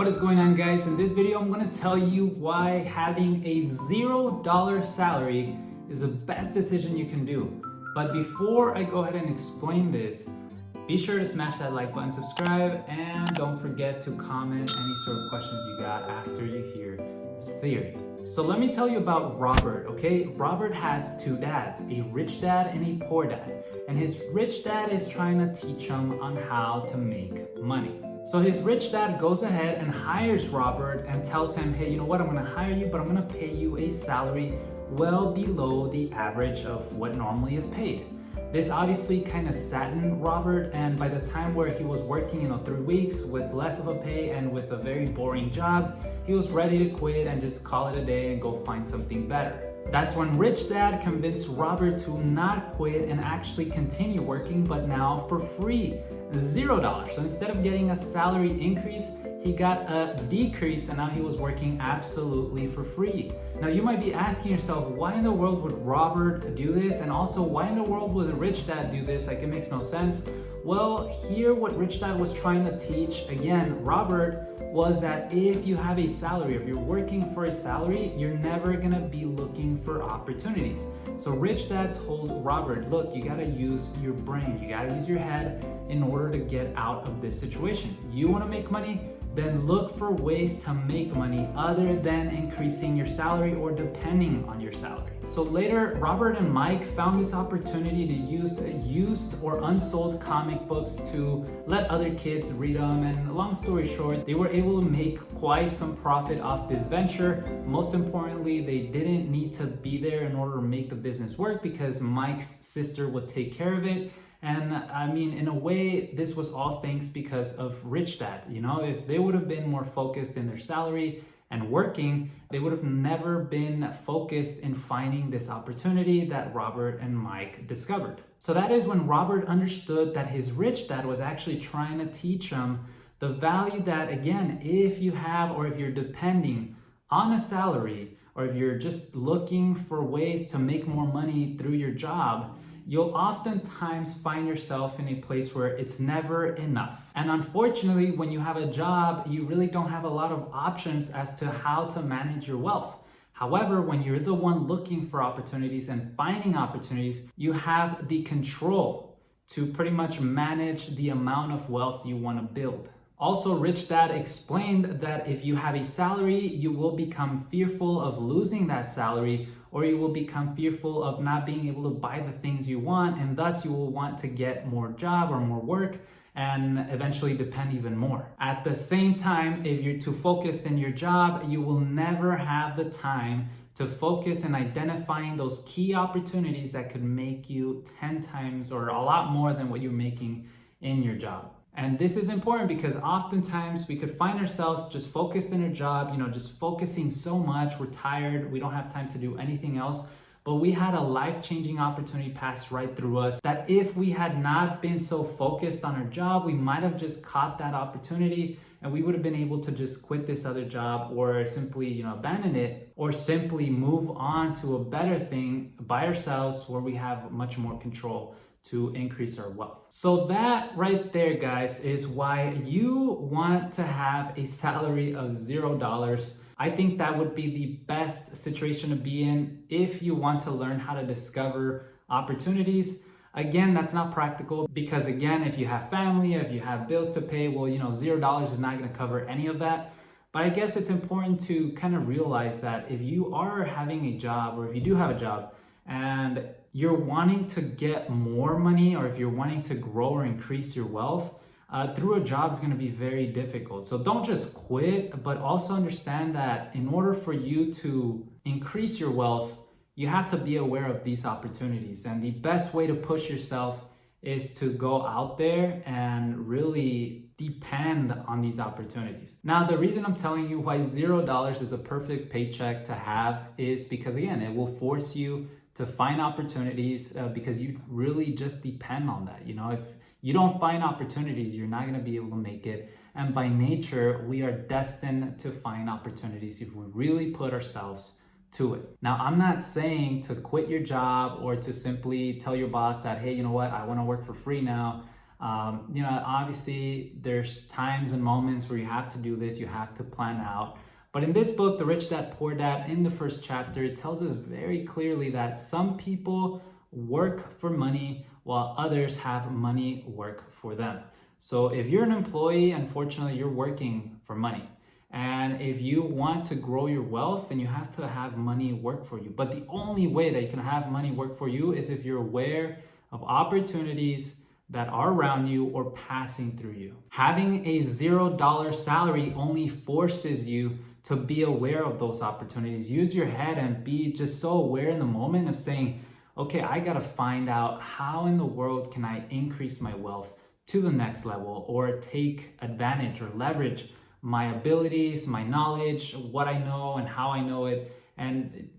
What is going on, guys? In this video, I'm going to tell you why having a $0 salary is the best decision you can do. But before I go ahead and explain this, be sure to smash that like button, subscribe, and don't forget to comment any sort of questions you got after you hear this theory. So let me tell you about Robert, okay? Robert has two dads, a rich dad and a poor dad. And his rich dad is trying to teach him on how to make money. So his rich dad goes ahead and hires Robert and tells him, hey, you know what? I'm gonna hire you, but I'm gonna pay you a salary well below the average of what normally is paid. This obviously kind of saddened Robert, and by the time where he was working, 3 weeks with less of a pay and with a very boring job, he was ready to quit and just call it a day and go find something better. That's when Rich Dad convinced Robert to not quit and actually continue working, but now for free, $0. So instead of getting a salary increase, he got a decrease, and now he was working absolutely for free. Now you might be asking yourself, why in the world would Robert do this? And also, why in the world would a rich dad do this? Like, it makes no sense. Well, here what Rich Dad was trying to teach, again, Robert, was that if you have a salary, if you're working for a salary, you're never gonna be looking for opportunities. So Rich Dad told Robert, look, you gotta use your brain, you gotta use your head in order to get out of this situation. You wanna make money? Then look for ways to make money other than increasing your salary or depending on your salary. So later, Robert and Mike found this opportunity to use used or unsold comic books to let other kids read them. And long story short, they were able to make quite some profit off this venture. Most importantly, they didn't need to be there in order to make the business work because Mike's sister would take care of it. And I mean, in a way, this was all thanks because of Rich Dad. If they would have been more focused in their salary and working, they would have never been focused in finding this opportunity that Robert and Mike discovered. So that is when Robert understood that his rich dad was actually trying to teach him the value that, again, if you have or if you're depending on a salary, or if you're just looking for ways to make more money through your job, you'll oftentimes find yourself in a place where it's never enough. And unfortunately, when you have a job, you really don't have a lot of options as to how to manage your wealth. However, when you're the one looking for opportunities and finding opportunities, you have the control to pretty much manage the amount of wealth you want to build. Also, Rich Dad explained that if you have a salary, you will become fearful of losing that salary, or you will become fearful of not being able to buy the things you want, and thus you will want to get more job or more work and eventually depend even more. At the same time, if you're too focused in your job, you will never have the time to focus in identifying those key opportunities that could make you 10 times or a lot more than what you're making in your job. And this is important because oftentimes we could find ourselves just focused in our job, just focusing so much, we're tired, we don't have time to do anything else. But we had a life-changing opportunity pass right through us that if we had not been so focused on our job, we might have just caught that opportunity and we would have been able to just quit this other job or simply, abandon it, or simply move on to a better thing by ourselves where we have much more control to increase our wealth. So that right there, guys, is why you want to have a salary of $0. I think that would be the best situation to be in if you want to learn how to discover opportunities. Again, that's not practical because, again, if you have family, if you have bills to pay, well, $0 is not going to cover any of that. But I guess it's important to kind of realize that if you are having a job, or if you do have a job, and you're wanting to get more money, or if you're wanting to grow or increase your wealth, through a job is going to be very difficult. So don't just quit, but also understand that in order for you to increase your wealth, you have to be aware of these opportunities. And the best way to push yourself is to go out there and really depend on these opportunities. Now, the reason I'm telling you why $0 is a perfect paycheck to have is because, again, it will force you to find opportunities because you really just depend on that. If you don't find opportunities, you're not going to be able to make it. And by nature, we are destined to find opportunities if we really put ourselves to it. Now, I'm not saying to quit your job or to simply tell your boss that, hey, you know what, I want to work for free now. Obviously there's times and moments where you have to do this, you have to plan out. But in this book, The Rich Dad Poor Dad, in the first chapter, it tells us very clearly that some people work for money while others have money work for them. So if you're an employee, unfortunately, you're working for money. And if you want to grow your wealth, then you have to have money work for you. But the only way that you can have money work for you is if you're aware of opportunities that are around you or passing through you. Having a $0 salary only forces you to be aware of those opportunities. Use your head and be just so aware in the moment of saying, okay, I gotta find out how in the world can I increase my wealth to the next level, or take advantage or leverage my abilities, my knowledge, what I know and how I know it, and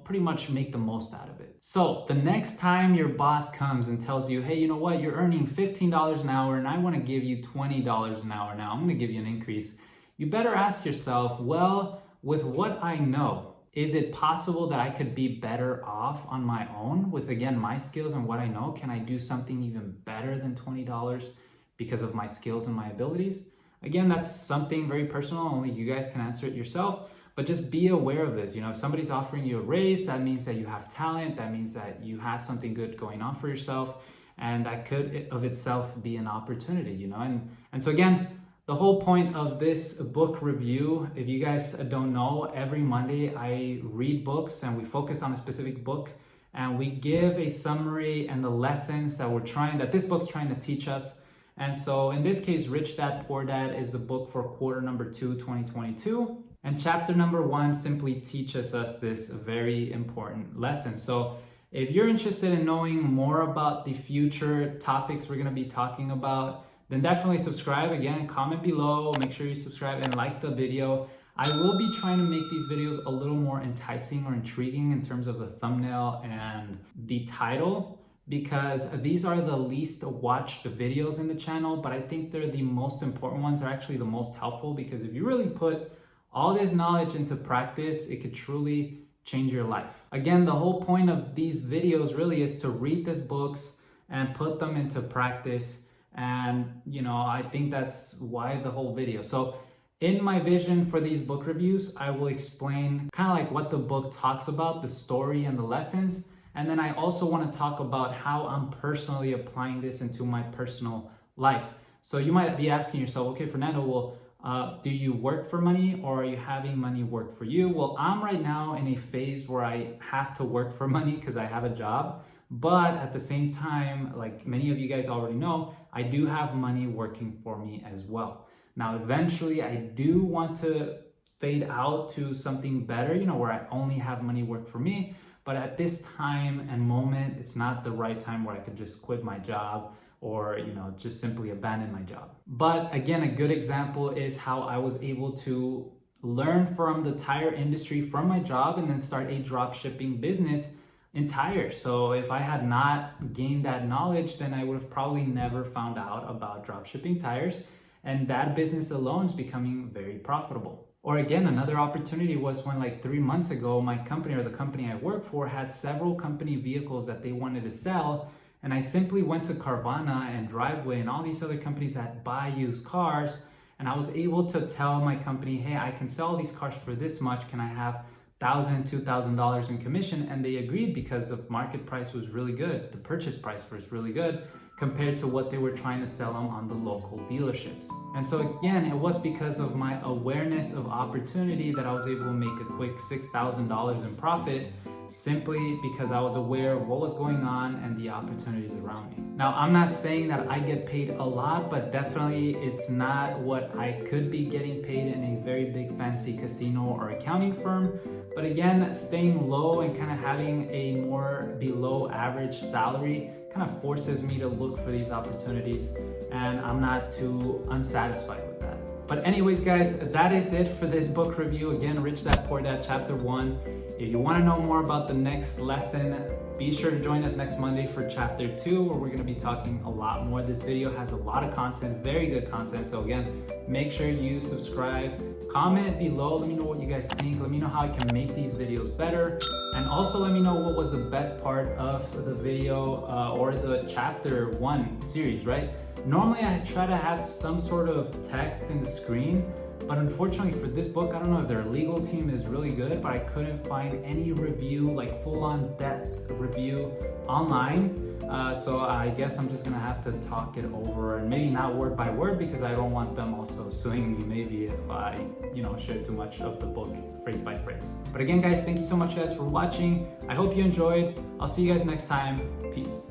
pretty much make the most out of it. So the next time your boss comes and tells you, hey, you know what, you're earning $15 an hour and I want to give you $20 an hour now, I'm going to give you an increase. You better ask yourself, well, with what I know, is it possible that I could be better off on my own with, again, my skills and what I know? Can I do something even better than $20 because of my skills and my abilities? Again, that's something very personal. Only you guys can answer it yourself. But just be aware of this. If somebody's offering you a raise, that means that you have talent. That means that you have something good going on for yourself. And that could of itself be an opportunity, And so again, the whole point of this book review, if you guys don't know, every Monday I read books and we focus on a specific book and we give a summary and the lessons that this book's trying to teach us. And so in this case, Rich Dad Poor Dad is the book for quarter number 2, 2022. And chapter number 1 simply teaches us this very important lesson. So if you're interested in knowing more about the future topics we're going to be talking about, then definitely subscribe. Again, comment below, make sure you subscribe and like the video. I will be trying to make these videos a little more enticing or intriguing in terms of the thumbnail and the title, because these are the least watched videos in the channel, but I think they're the most important ones. They're actually the most helpful, because if you really put all this knowledge into practice, it could truly change your life. Again, the whole point of these videos really is to read these books and put them into practice. And I think that's why the whole video. So in my vision for these book reviews, I will explain kind of like what the book talks about, the story and the lessons. And then I also want to talk about how I'm personally applying this into my personal life. So you might be asking yourself, okay, Fernando, well, do you work for money or are you having money work for you? Well, I'm right now in a phase where I have to work for money because I have a job. But at the same time, like many of you guys already know, I do have money working for me as well. Now, eventually, I do want to fade out to something better, where I only have money work for me. But at this time and moment, it's not the right time where I could just quit my job or, just simply abandon my job. But again, a good example is how I was able to learn from the tire industry from my job and then start a drop shipping business in tires. So if I had not gained that knowledge, then I would have probably never found out about drop shipping tires. And that business alone is becoming very profitable. Or again, another opportunity was when like 3 months ago, my company or the company I work for had several company vehicles that they wanted to sell. And I simply went to Carvana and Driveway and all these other companies that buy used cars. And I was able to tell my company, hey, I can sell these cars for this much. Can I have $1,000, $2,000 in commission? And they agreed because the market price was really good. The purchase price was really good compared to what they were trying to sell them on the local dealerships. And so again, it was because of my awareness of opportunity that I was able to make a quick $6,000 in profit, simply because I was aware of what was going on and the opportunities around me. Now, I'm not saying that I get paid a lot, but definitely it's not what I could be getting paid in a very big fancy casino or accounting firm. But again, staying low and kind of having a more below average salary kind of forces me to look for these opportunities, and I'm not too unsatisfied with that. But anyways, guys, that is it for this book review. Again, Rich Dad Poor Dad, Chapter 1. If you want to know more about the next lesson, be sure to join us next Monday for Chapter 2, where we're going to be talking a lot more. This video has a lot of content, very good content. So again, make sure you subscribe, comment below. Let me know what you guys think. Let me know how I can make these videos better. And also let me know what was the best part of the video or the Chapter 1 series, right? Normally I try to have some sort of text in the screen, but unfortunately for this book, I don't know if their legal team is really good, but I couldn't find any review, like full-on depth review online. So I guess I'm just gonna have to talk it over, and maybe not word by word, because I don't want them also suing me maybe if I, share too much of the book phrase by phrase. But again, guys, thank you so much guys for watching. I hope you enjoyed. I'll see you guys next time. Peace.